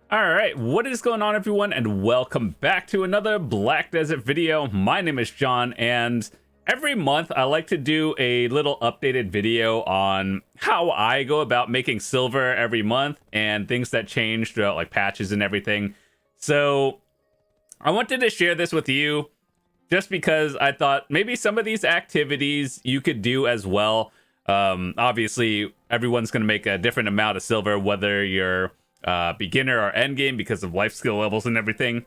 All right, what is going on, everyone, and welcome back to another Black Desert video. My name is John, and every month I like to do a little updated video on how I go about making silver every month and things that change throughout, like patches and everything. So I wanted to share this with you just because I thought maybe some of these activities you could do as well. Obviously, everyone's going to make a different amount of silver, whether you're beginner or end game because of life skill levels and everything.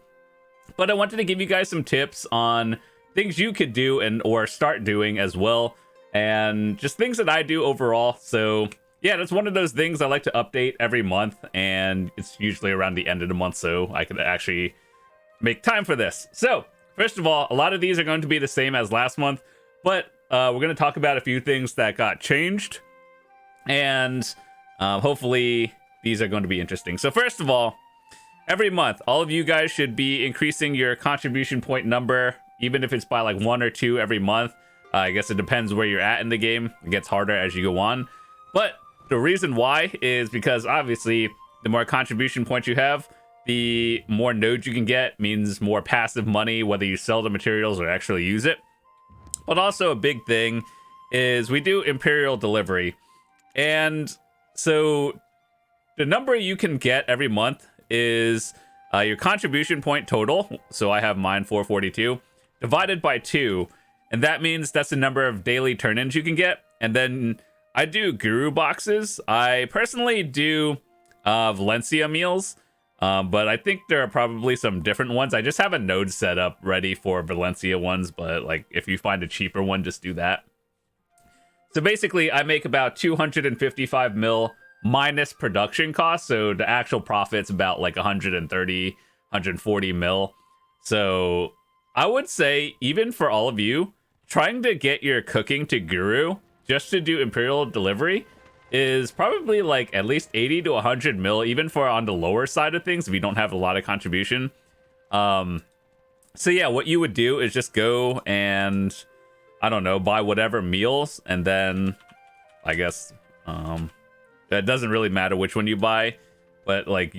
But I wanted to give you guys some tips on things you could do and or start doing as well, and just things that I do overall. So yeah, that's one of those things I like to update every month, and it's usually around the end of the month, so I can actually make time for this. So first of all, a lot of these are going to be the same as last month, but we're going to talk about a few things that got changed, and hopefully these are going to be interesting. So first of all, every month, all of you guys should be increasing your contribution point number, even if it's by like 1 or 2 every month. I guess it depends where you're at in the game. It gets harder as you go on. But the reason why is because obviously the more contribution points you have, the more nodes you can get, means more passive money, whether you sell the materials or actually use it. But also a big thing is we do Imperial Delivery. And so the number you can get every month is your contribution point total. So I have mine 442 divided by 2. And that means that's the number of daily turn-ins you can get. And then I do guru boxes. I personally do Valencia meals. But I think there are probably some different ones. I just have a node set up ready for Valencia ones. But like if you find a cheaper one, just do that. So basically I make about 255 mil minus production costs, so the actual profit's about like 130 140 mil. So I would say, even for all of you, trying to get your cooking to guru just to do Imperial Delivery is probably like at least 80 to 100 mil, even for on the lower side of things if you don't have a lot of contribution. So yeah, what you would do is just go and, I don't know, buy whatever meals, and then I guess that doesn't really matter which one you buy, but like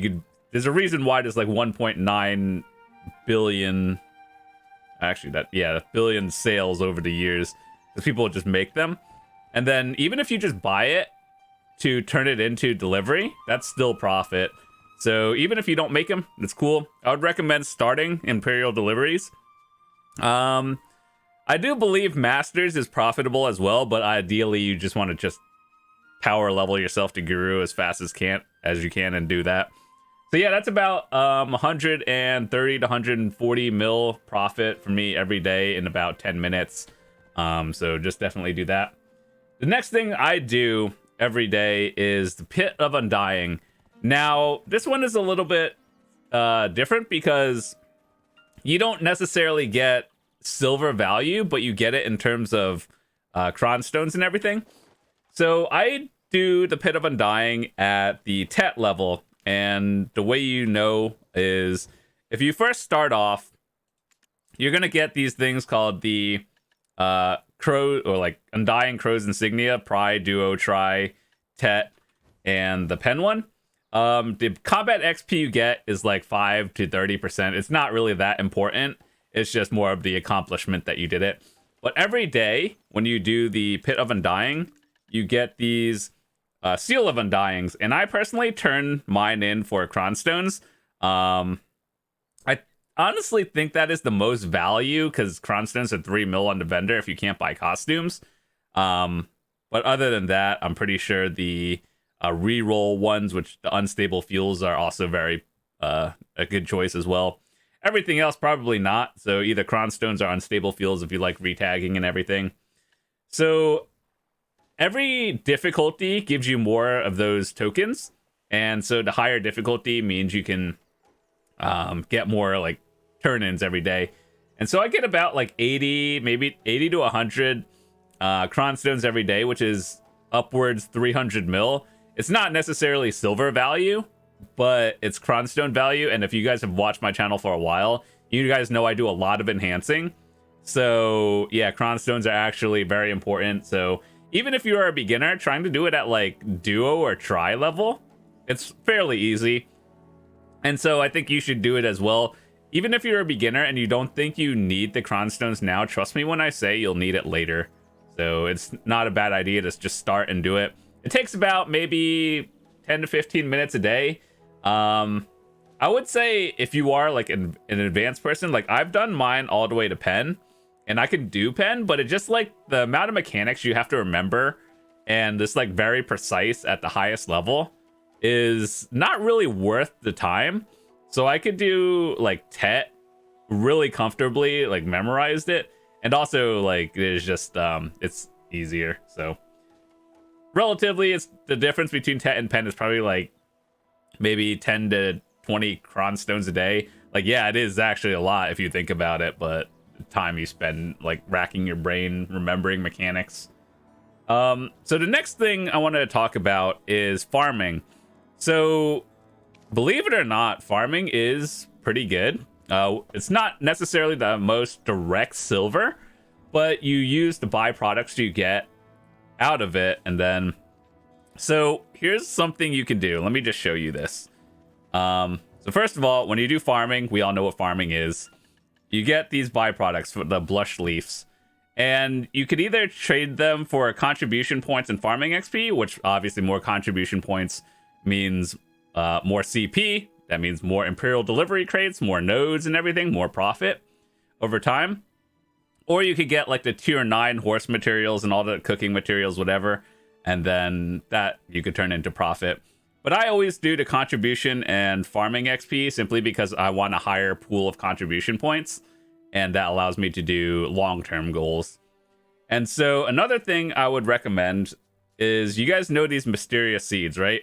there's a reason why there's like 1.9 billion, actually billion sales over the years, because people just make them. And then even if you just buy it to turn it into delivery, that's still profit. So even if you don't make them, it's cool. I would recommend starting Imperial Deliveries. I do believe Masters is profitable as well, but ideally you just want to just power level yourself to guru as fast as you can and do that. So yeah, that's about 130 to 140 mil profit for me every day in about 10 minutes. So just definitely do that. The next thing I do every day is the Pit of Undying. Now, this one is a little bit different because you don't necessarily get silver value, but you get it in terms of Cron stones and everything. So I do the Pit of Undying at the Tet level, and the way you know is if you first start off, you're gonna get these things called the Crow, or like Undying Crow's Insignia, Pride, Duo, Tri, Tet, and the Pen one. The combat XP you get is like 5 to 30%. It's not really that important. It's just more of the accomplishment that you did it. But every day when you do the Pit of Undying, you get these Seal of Undyings, and I personally turn mine in for Cron stones. I honestly think that is the most value because Cron stones are 3 mil on the vendor if you can't buy costumes. But other than that, I'm pretty sure the reroll ones, which the unstable fuels, are also very a good choice as well. Everything else probably not. So either Cron stones or unstable fuels if you like retagging and everything. So every difficulty gives you more of those tokens, and so the higher difficulty means you can get more like turn-ins every day. And so I get about like 80, maybe 80 to 100 Cron stones every day, which is upwards 300 mil. It's not necessarily silver value, but it's Cron stone value. And if you guys have watched my channel for a while, you guys know I do a lot of enhancing. So yeah, Cron stones are actually very important. So even if you are a beginner, trying to do it at like duo or tri level, it's fairly easy. And so I think you should do it as well. Even if you're a beginner and you don't think you need the Cron stones now, trust me when I say you'll need it later. So it's not a bad idea to just start and do it. It takes about maybe 10 to 15 minutes a day. I would say if you are like an advanced person, like I've done mine all the way to pen, and I can do pen, but it just like the amount of mechanics you have to remember and this like very precise at the highest level is not really worth the time. So I could do like Tet really comfortably, like memorized it, and also like it is just it's easier. So relatively, it's the difference between Tet and pen is probably like maybe 10 to 20 Cron stones a day. Like, yeah, it is actually a lot if you think about it, but the time you spend like racking your brain remembering mechanics. So the next thing I wanted to talk about is farming. So believe it or not, farming is pretty good. It's not necessarily the most direct silver, but you use the byproducts you get out of it. And then, so here's something you can do. Let me just show you this. So first of all, when you do farming, we all know what farming is. You get these byproducts for the blush leaves, and you could either trade them for contribution points and farming XP, which obviously more contribution points means more CP. That means more Imperial Delivery crates, more nodes and everything, more profit over time. Or you could get like the tier 9 horse materials and all the cooking materials, whatever, and then that you could turn into profit. But I always do the contribution and farming XP simply because I want a higher pool of contribution points, and that allows me to do long-term goals. And so another thing I would recommend is, you guys know these mysterious seeds, right?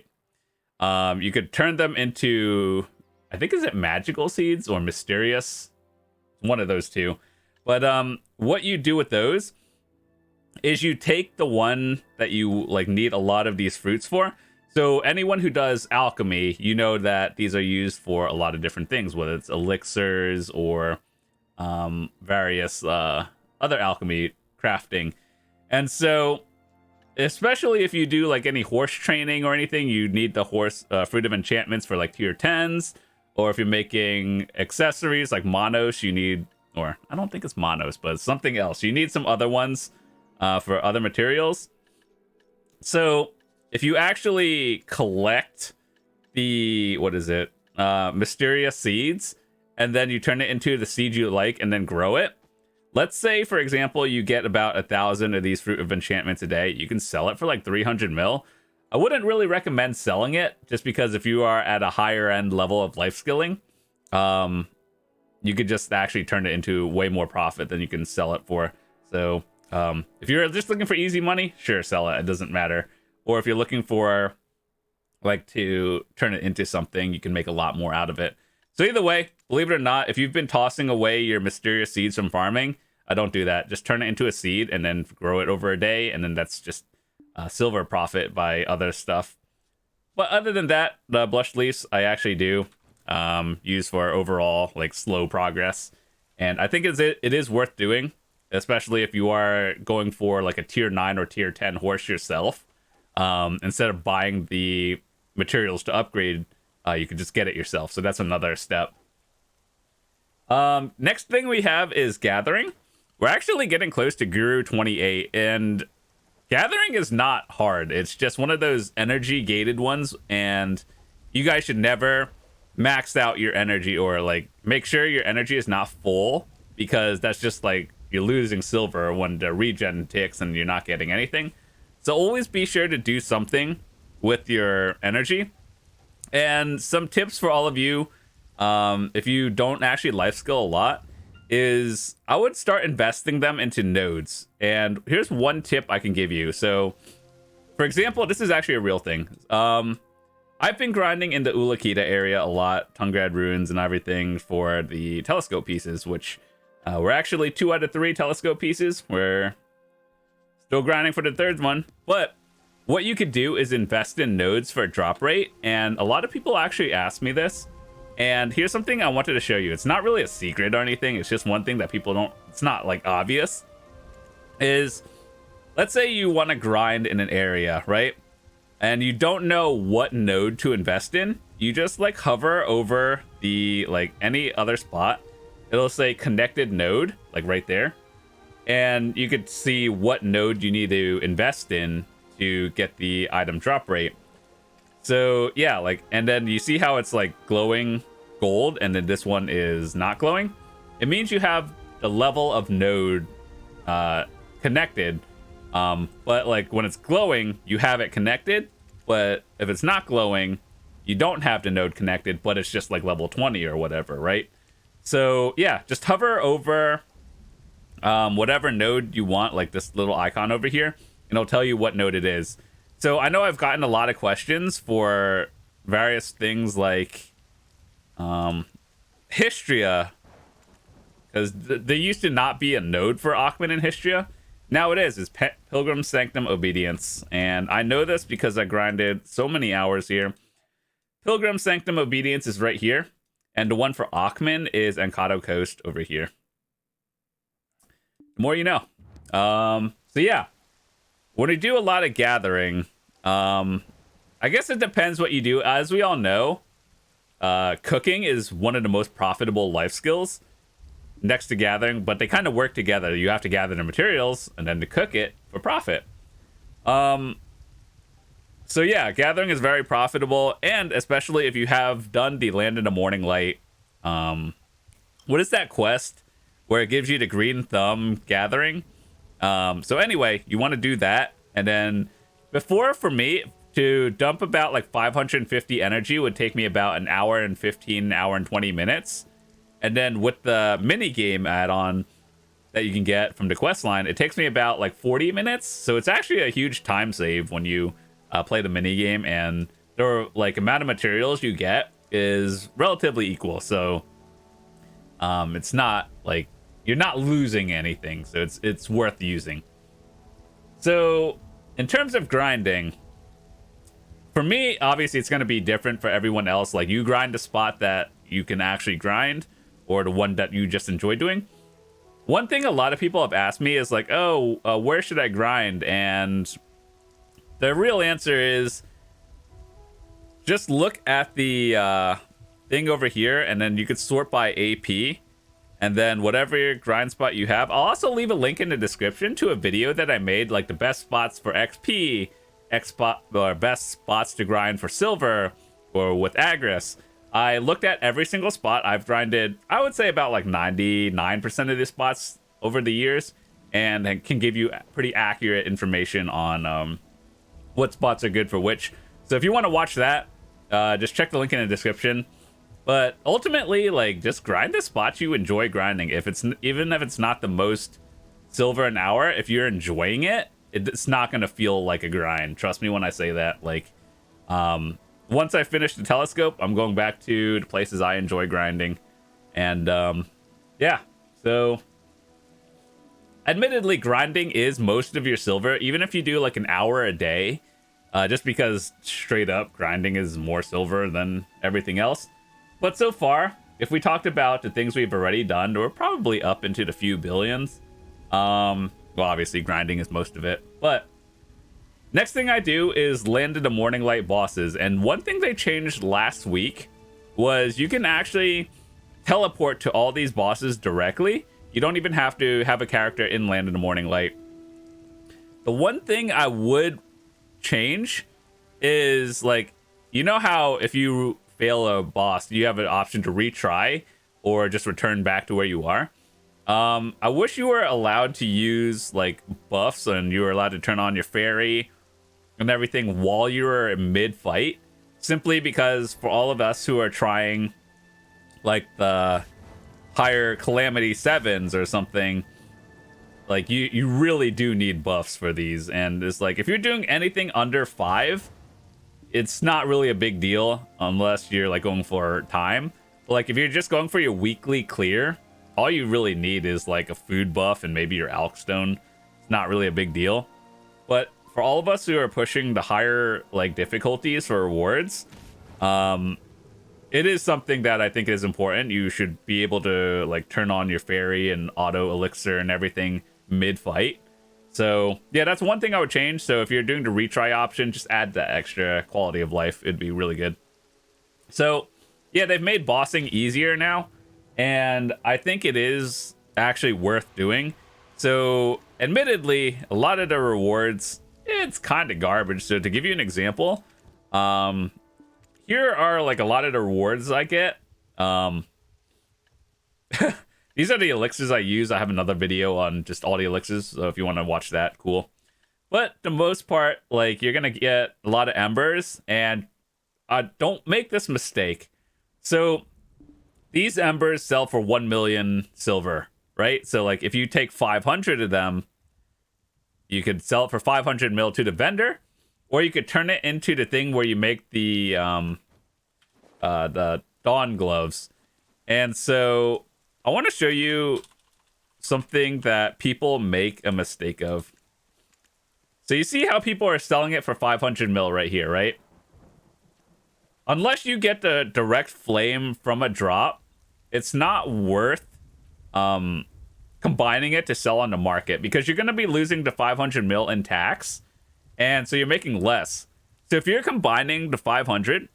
You could turn them into, I think, is it magical seeds or mysterious? One of those two. But what you do with those is you take the one that you like need a lot of these fruits for. So anyone who does alchemy, you know that these are used for a lot of different things, whether it's elixirs or various other alchemy crafting. And so especially if you do like any horse training or anything, you need the horse fruit of enchantments for like tier 10s. Or if you're making accessories like Monos, you need, or I don't think it's Monos, but it's something else. You need some other ones for other materials. So if you actually collect the, what is it, mysterious seeds, and then you turn it into the seed you like and then grow it. Let's say, for example, you get about 1,000 of these fruit of enchantments a day. You can sell it for like 300 mil. I wouldn't really recommend selling it, just because if you are at a higher end level of life skilling, you could just actually turn it into way more profit than you can sell it for. So if you're just looking for easy money, sure, sell it. It doesn't matter. Or if you're looking for like to turn it into something, you can make a lot more out of it. So either way, believe it or not, if you've been tossing away your mysterious seeds from farming, I don't do that. Just turn it into a seed and then grow it over a day, and then that's just silver profit by other stuff. But other than that, the blush leaves I actually do use for overall like slow progress, and I think it is worth doing, especially if you are going for like a tier 9 or tier 10 horse yourself. Instead of buying the materials to upgrade, you can just get it yourself. So that's another step. Next thing we have is gathering. We're actually getting close to Guru 28, and gathering is not hard. It's just one of those energy gated ones, and you guys should never max out your energy, or like make sure your energy is not full, because that's just like you're losing silver when the regen ticks and you're not getting anything. So always be sure to do something with your energy. And some tips for all of you, if you don't actually life skill a lot, is I would start investing them into nodes. And here's one tip I can give you. So, for example, this is actually a real thing. I've been grinding in the Ulakita area a lot, Tungrad ruins and everything, for the telescope pieces, which were actually 2 out of 3 telescope pieces. We're still grinding for the 3rd one. But what you could do is invest in nodes for a drop rate. And a lot of people actually ask me this. And here's something I wanted to show you. It's not really a secret or anything. It's just one thing that people don't, it's not like obvious. Is, let's say you want to grind in an area, right? And you don't know what node to invest in. you just like hover over the like any other spot. It'll say connected node, like right there. And you could see what node you need to invest in to get the item drop rate. So yeah, like, and then you see how it's like glowing gold and then this one is not glowing. It means you have the level of node connected. But like when it's glowing, you have it connected. But if it's not glowing, you don't have the node connected, but it's just like level 20 or whatever, right? So yeah, just hover over whatever node you want, like this little icon over here, and it'll tell you what node it is. So I know I've gotten a lot of questions for various things like Histria, because there used to not be a node for Akhman in Histria. Now it is. It's Pilgrim Sanctum Obedience, and I know this because I grinded so many hours here. Pilgrim Sanctum Obedience is right here, and the one for Akhman is Ankado Coast over here. The more you know. So yeah, when we do a lot of gathering, I guess it depends what you do. As we all know, cooking is one of the most profitable life skills next to gathering, but they kind of work together. You have to gather the materials and then to cook it for profit. So yeah, gathering is very profitable, and especially if you have done the Land in the Morning Light. What is that quest where it gives you the green thumb gathering? So anyway, you want to do that, and then before, for me to dump about like 550 energy would take me about an hour and 15, an hour and 20 minutes. And then with the mini game add-on that you can get from the quest line, it takes me about like 40 minutes. So it's actually a huge time save when you play the mini game, and the like amount of materials you get is relatively equal. So it's not like you're not losing anything. So it's worth using. So in terms of grinding, for me, obviously it's going to be different for everyone else. Like you grind a spot that you can actually grind, or the one that you just enjoy doing. One thing a lot of people have asked me is like, oh, where should I grind? And the real answer is just look at the thing over here, and then you could sort by AP, and then whatever your grind spot you have. I'll also leave a link in the description to a video that I made, like the best spots for XP, or best spots to grind for silver, or with Agris. I looked at every single spot. I've grinded, I would say, about like 99% of the spots over the years, and I can give you pretty accurate information on what spots are good for which. So if you want to watch that, just check the link in the description. But ultimately, like, just grind the spots you enjoy grinding. Even if it's not the most silver an hour, if you're enjoying it, it's not going to feel like a grind. Trust me when I say that. Like, once I finish the telescope, I'm going back to the places I enjoy grinding. And yeah, so admittedly, grinding is most of your silver, even if you do like an hour a day, just because straight up grinding is more silver than everything else. But so far, if we talked about the things we've already done, we're probably up into the few billions. Well, obviously grinding is most of it, but next thing I do is Land in the Morning Light bosses. And one thing they changed last week was you can actually teleport to all these bosses directly. You don't even have to have a character in Land in the Morning Light. The one thing I would change is, like, you know how if you fail a boss, you have an option to retry or just return back to where you are. I wish you were allowed to use like buffs, and you were allowed to turn on your fairy and everything while you were in mid-fight, simply because for all of us who are trying like the higher Calamity 7s or something, like you really do need buffs for these. And it's like, if you're doing anything under 5, it's not really a big deal unless you're like going for time. But like if you're just going for your weekly clear, all you really need is like a food buff and maybe your Alkstone. It's not really a big deal. But for all of us who are pushing the higher like difficulties for rewards, it is something that I think is important. You should be able to like turn on your fairy and auto elixir and everything mid-fight. So yeah, that's one thing I would change. So if you're doing the retry option, just add that extra quality of life. It'd be really good. So, yeah, they've made bossing easier now, and I think it is actually worth doing. So, admittedly, a lot of the rewards, it's kind of garbage. So, to give you an example, um, here are like a lot of the rewards I get. These are the elixirs I use. I have another video on just all the elixirs, so if you want to watch that, cool. But the most part, like, you're gonna get a lot of embers, and don't make this mistake. So these embers sell for 1 million silver, right? So like if you take 500 of them, you could sell it for 500 mil to the vendor, or you could turn it into the thing where you make the dawn gloves. And so I want to show you something that people make a mistake of. So you see how people are selling it for 500 mil right here, right? Unless you get the direct flame from a drop, it's not worth combining it to sell on the market, because you're going to be losing the 500 mil in tax, and so you're making less. So if you're combining the 500,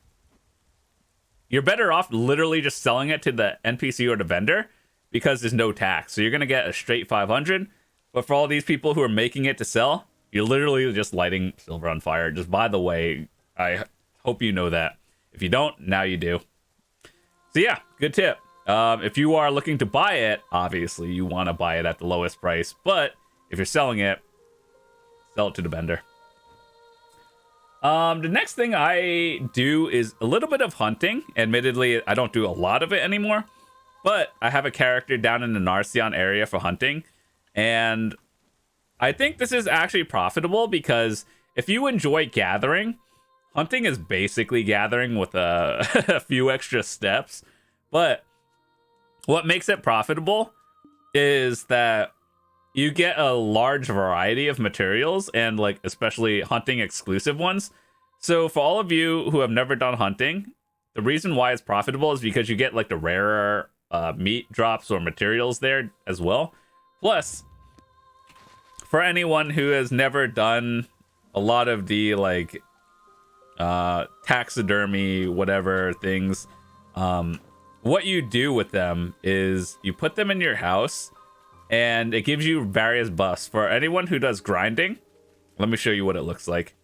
you're better off literally just selling it to the NPC or the vendor, because there's no tax. So you're going to get a straight 500, but for all these people who are making it to sell, you're literally just lighting silver on fire. Just by the way, I hope you know that. If you don't, now you do. So yeah, good tip. If you are looking to buy it, obviously you want to buy it at the lowest price. But if you're selling it, sell it to the vendor. The next thing I do is a little bit of hunting. Admittedly, I don't do a lot of it anymore, but I have a character down in the Narcion area for hunting. And I think this is actually profitable, because if you enjoy gathering, hunting is basically gathering with a few extra steps. But what makes it profitable is that you get a large variety of materials, and like especially hunting exclusive ones. So for all of you who have never done hunting, the reason why it's profitable is because you get like the rarer meat drops or materials there as well. Plus, for anyone who has never done a lot of the like taxidermy whatever things, what you do with them is you put them in your house, and it gives you various buffs. For anyone who does grinding, let me show you what it looks like.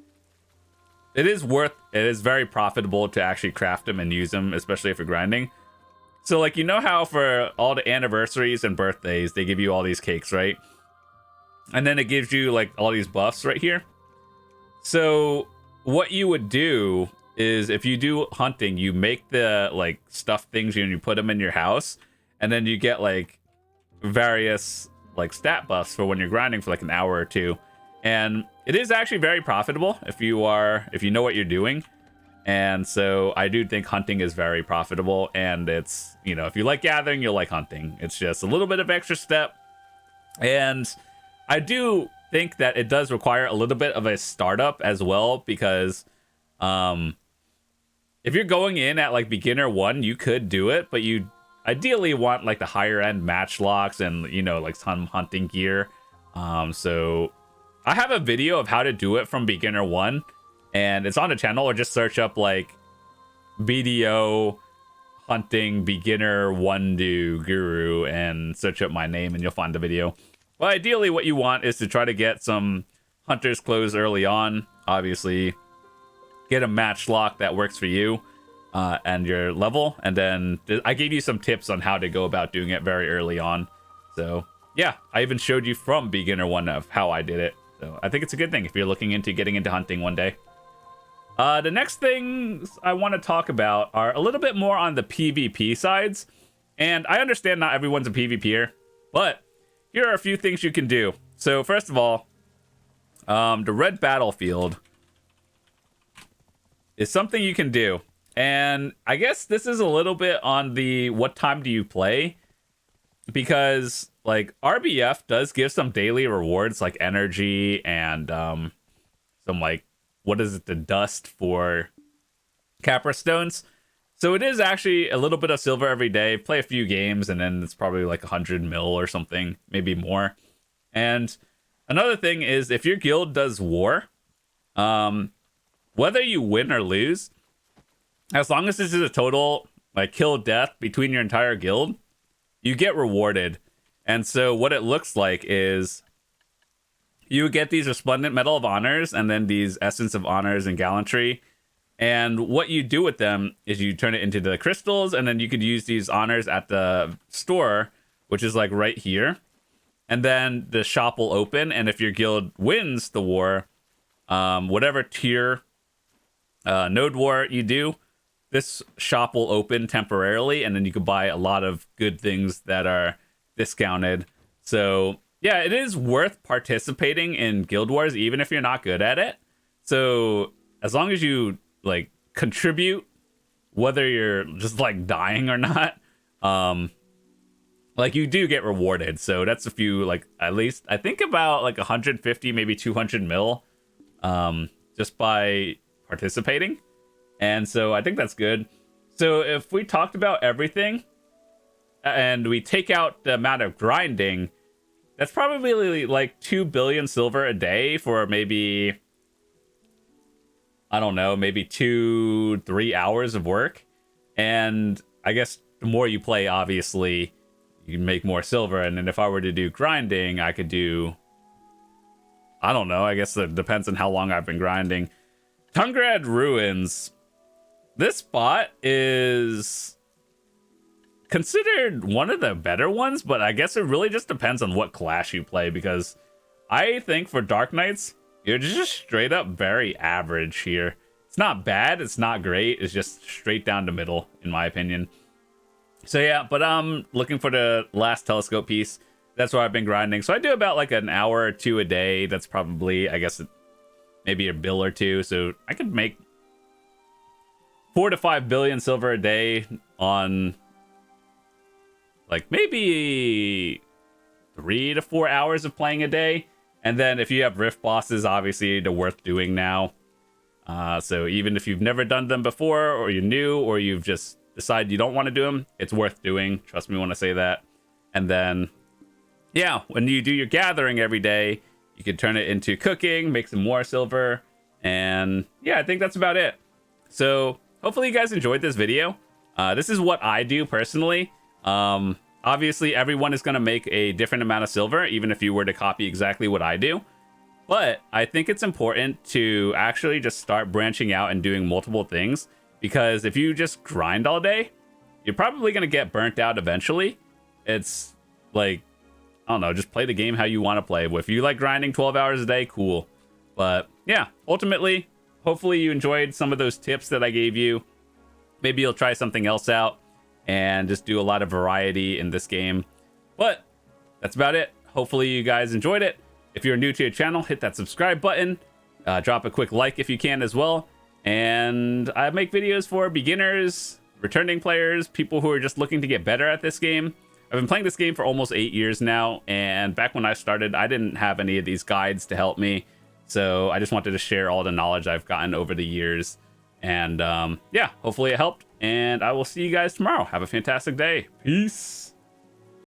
It is very profitable to actually craft them and use them, especially if you're grinding. So like, you know how for all the anniversaries and birthdays they give you all these cakes, right? And then it gives you like all these buffs right here. So what you would do is, if you do hunting, you make the like stuffed things and you put them in your house, and then you get like various like stat buffs for when you're grinding for like an hour or two. And it is actually very profitable if you know what you're doing. And so I do think hunting is very profitable, and it's, you know, if you like gathering, you'll like hunting. It's just a little bit of extra step. And I do think that it does require a little bit of a startup as well, because if you're going in at like beginner 1, you could do it, but you ideally want like the higher end matchlocks and, you know, like some hunting gear. So I have a video of how to do it from beginner 1, and it's on the channel, or just search up like BDO hunting beginner 1 do guru and search up my name and you'll find the video. Well, ideally what you want is to try to get some hunter's clothes early on. Obviously, get a matchlock that works for you and your level. And then I gave you some tips on how to go about doing it very early on. So yeah, I even showed you from beginner 1 of how I did it. So I think it's a good thing if you're looking into getting into hunting one day. The next things I want to talk about are a little bit more on the PvP sides. And I understand not everyone's a PvPer, but here are a few things you can do. So first of all, the red battlefield is something you can do. And I guess this is a little bit on the what time do you play, because like RBF does give some daily rewards like energy and some like, what is it, the dust for Capra stones. So it is actually a little bit of silver every day. Play a few games, and then it's probably like 100 mil or something, maybe more. And another thing is, if your guild does war, whether you win or lose, as long as this is a total like kill death between your entire guild, you get rewarded. And so what it looks like is you get these resplendent medal of honors and then these essence of honors and gallantry. And what you do with them is you turn it into the crystals, and then you could use these honors at the store, which is like right here. And then the shop will open, and if your guild wins the war, whatever tier node war you do, this shop will open temporarily, and then you can buy a lot of good things that are discounted. So yeah, it is worth participating in guild wars, even if you're not good at it. So as long as you like contribute, whether you're just like dying or not, like you do get rewarded. So that's a few, like at least I think about like 150, maybe 200 mil, just by participating. And so I think that's good. So if we talked about everything and we take out the amount of grinding, that's probably like 2 billion silver a day for maybe, I don't know, maybe 2-3 hours of work. And I guess the more you play, obviously, you can make more silver. And then if I were to do grinding, I could do, I don't know, I guess it depends on how long I've been grinding. Tungrad Ruins. This spot is considered one of the better ones, but I guess it really just depends on what class you play, because I think for Dark Knights, you're just straight up very average here. It's not bad, it's not great, it's just straight down the middle, in my opinion. So yeah, but I'm looking for the last telescope piece. That's where I've been grinding. So I do about like an hour or two a day. That's probably, I guess, maybe a bill or two. So I could make 4 to 5 billion silver a day on like maybe 3 to 4 hours of playing a day. And then if you have rift bosses, obviously they're worth doing now. So even if you've never done them before, or you're new, or you've just decided you don't want to do them, it's worth doing. Trust me when I say that. And then, yeah, when you do your gathering every day, you can turn it into cooking, make some more silver. And yeah, I think that's about it. So hopefully you guys enjoyed this video. This is what I do personally. Obviously, everyone is going to make a different amount of silver, even if you were to copy exactly what I do. But I think it's important to actually just start branching out and doing multiple things, because if you just grind all day, you're probably going to get burnt out eventually. It's like, I don't know, just play the game how you want to play. If you like grinding 12 hours a day, cool. But yeah, ultimately, hopefully you enjoyed some of those tips that I gave you. Maybe you'll try something else out and just do a lot of variety in this game. But that's about it. Hopefully you guys enjoyed it. If you're new to the channel, hit that subscribe button. Drop a quick like if you can as well. And I make videos for beginners, returning players, people who are just looking to get better at this game. I've been playing this game for almost 8 years now, and back when I started, I didn't have any of these guides to help me. So I just wanted to share all the knowledge I've gotten over the years. And yeah, hopefully it helped. And I will see you guys tomorrow. Have a fantastic day. Peace.